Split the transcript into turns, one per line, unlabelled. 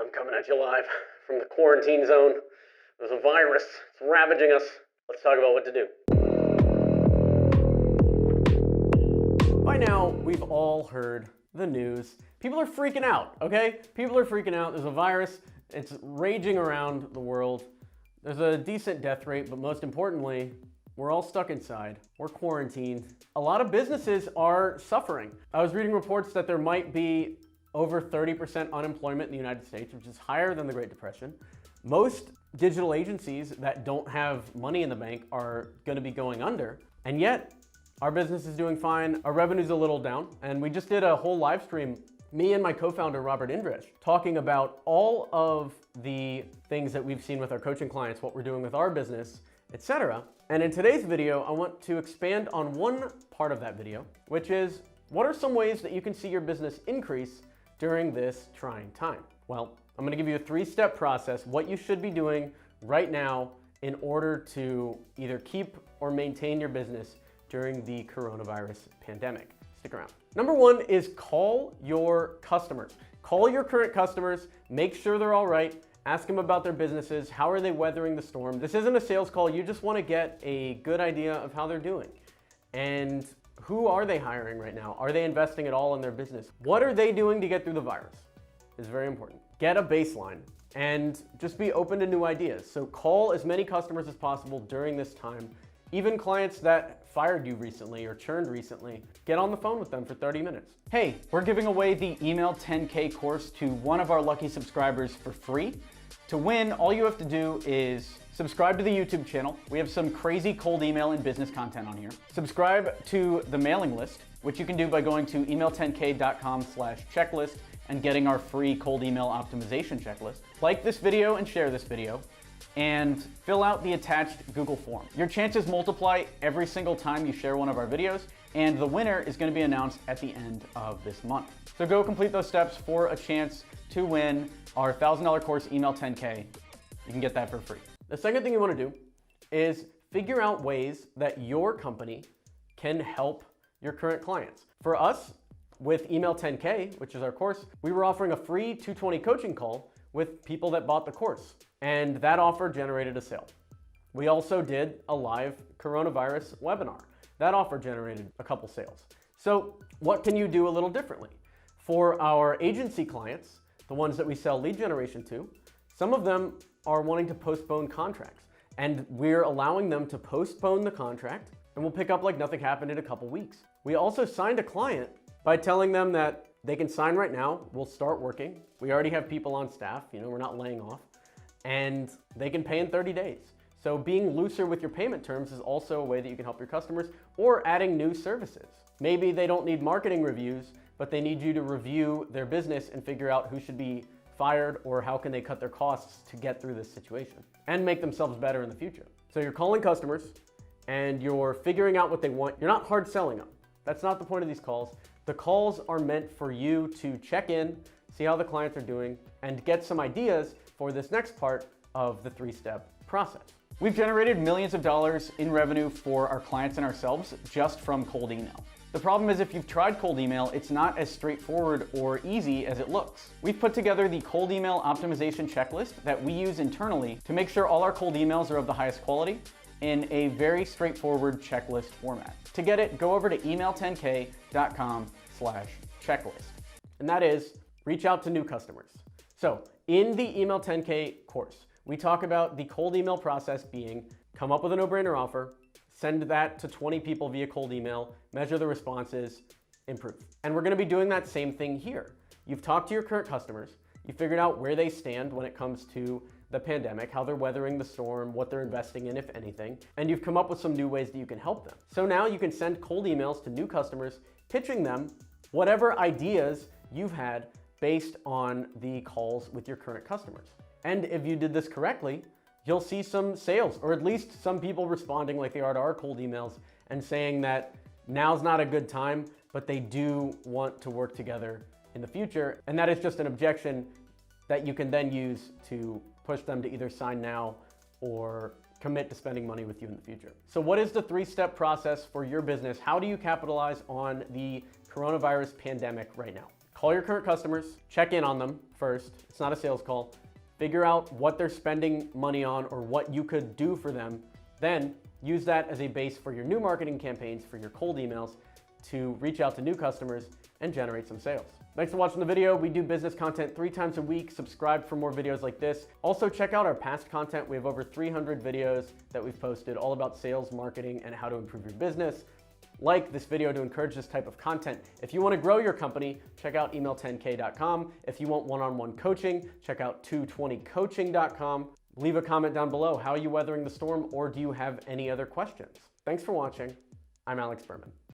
I'm coming at you live from the quarantine zone. There's a virus. It's ravaging us. Let's talk about what to do. By now, we've all heard the news. People are freaking out, okay? People are freaking out. There's a virus. It's raging around the world. There's a decent death rate, but most importantly, we're all stuck inside. We're quarantined. A lot of businesses are suffering. I was reading reports that there might be over 30% unemployment in the United States, which is higher than the Great Depression. Most digital agencies that don't have money in the bank are gonna be going under, and yet our business is doing fine. Our revenue's a little down, and we just did a whole live stream, me and my co-founder, Robert Indries, talking about all of the things that we've seen with our coaching clients, what we're doing with our business, etc. And in today's video, I want to expand on one part of that video, which is, what are some ways that you can see your business increase during this trying time? Well, I'm gonna give you a 3-step process, what you should be doing right now in order to either keep or maintain your business during the coronavirus pandemic. Stick around. Number 1 is call your customers. Call your current customers, make sure they're all right, ask them about their businesses, how are they weathering the storm. This isn't a sales call, you just wanna get a good idea of how they're doing. And who are they hiring right now? Are they investing at all in their business? What are they doing to get through the virus? Is very important. Get a baseline and just be open to new ideas. So call as many customers as possible during this time. Even clients that fired you recently or churned recently, get on the phone with them for 30 minutes.
Hey, we're giving away the Email 10K course to one of our lucky subscribers for free. To win, all you have to do is subscribe to the YouTube channel. We have some crazy cold email and business content on here. Subscribe to the mailing list, which you can do by going to email10k.com/checklist and getting our free cold email optimization checklist. Like this video and share this video, and fill out the attached Google form. Your chances multiply every single time you share one of our videos, and the winner is going to be announced at the end of this month. So go complete those steps for a chance to win our $1,000 course, Email 10K. You can get that for free.
The second thing you want to do is figure out ways that your company can help your current clients. For us, with Email 10K, which is our course, we were offering a free 220 coaching call with people that bought the course, and that offer generated a sale. We also did a live coronavirus webinar. That offer generated a couple sales. So what can you do a little differently? For our agency clients, the ones that we sell lead generation to, some of them are wanting to postpone contracts, and we're allowing them to postpone the contract, and we'll pick up like nothing happened in a couple weeks. We also signed a client by telling them that they can sign right now, we'll start working. We already have people on staff, we're not laying off, and they can pay in 30 days. So being looser with your payment terms is also a way that you can help your customers, or adding new services. Maybe they don't need marketing reviews, but they need you to review their business and figure out who should be fired or how can they cut their costs to get through this situation and make themselves better in the future. So you're calling customers and you're figuring out what they want. You're not hard selling them. That's not the point of these calls. The calls are meant for you to check in, see how the clients are doing, and get some ideas for this next part of the 3-step process.
We've generated millions of dollars in revenue for our clients and ourselves just from cold email. The problem is, if you've tried cold email, it's not as straightforward or easy as it looks. We've put together the cold email optimization checklist that we use internally to make sure all our cold emails are of the highest quality in a very straightforward checklist format. To get it, go over to email10k.com/checklist.
And that is, reach out to new customers. So in the Email 10K course, we talk about the cold email process being, come up with a no-brainer offer, send that to 20 people via cold email, measure the responses, improve. And we're gonna be doing that same thing here. You've talked to your current customers, you figured out where they stand when it comes to the pandemic, how they're weathering the storm, what they're investing in, if anything, and you've come up with some new ways that you can help them. So now you can send cold emails to new customers, pitching them whatever ideas you've had based on the calls with your current customers. And if you did this correctly, you'll see some sales, or at least some people responding like they are to our cold emails and saying that now's not a good time, but they do want to work together in the future. And that is just an objection that you can then use to push them to either sign now or commit to spending money with you in the future. So what is the 3-step process for your business? How do you capitalize on the coronavirus pandemic right now? Call your current customers, check in on them first. It's not a sales call. Figure out what they're spending money on or what you could do for them. Then use that as a base for your new marketing campaigns, for your cold emails, to reach out to new customers and generate some sales. Thanks for watching the video. We do business content 3 times a week. Subscribe for more videos like this. Also check out our past content. We have over 300 videos that we've posted all about sales, marketing, and how to improve your business. Like this video to encourage this type of content. If you want to grow your company, check out email10k.com. If you want one-on-one coaching, check out 220coaching.com. Leave a comment down below. How are you weathering the storm, or do you have any other questions? Thanks for watching. I'm Alex Berman.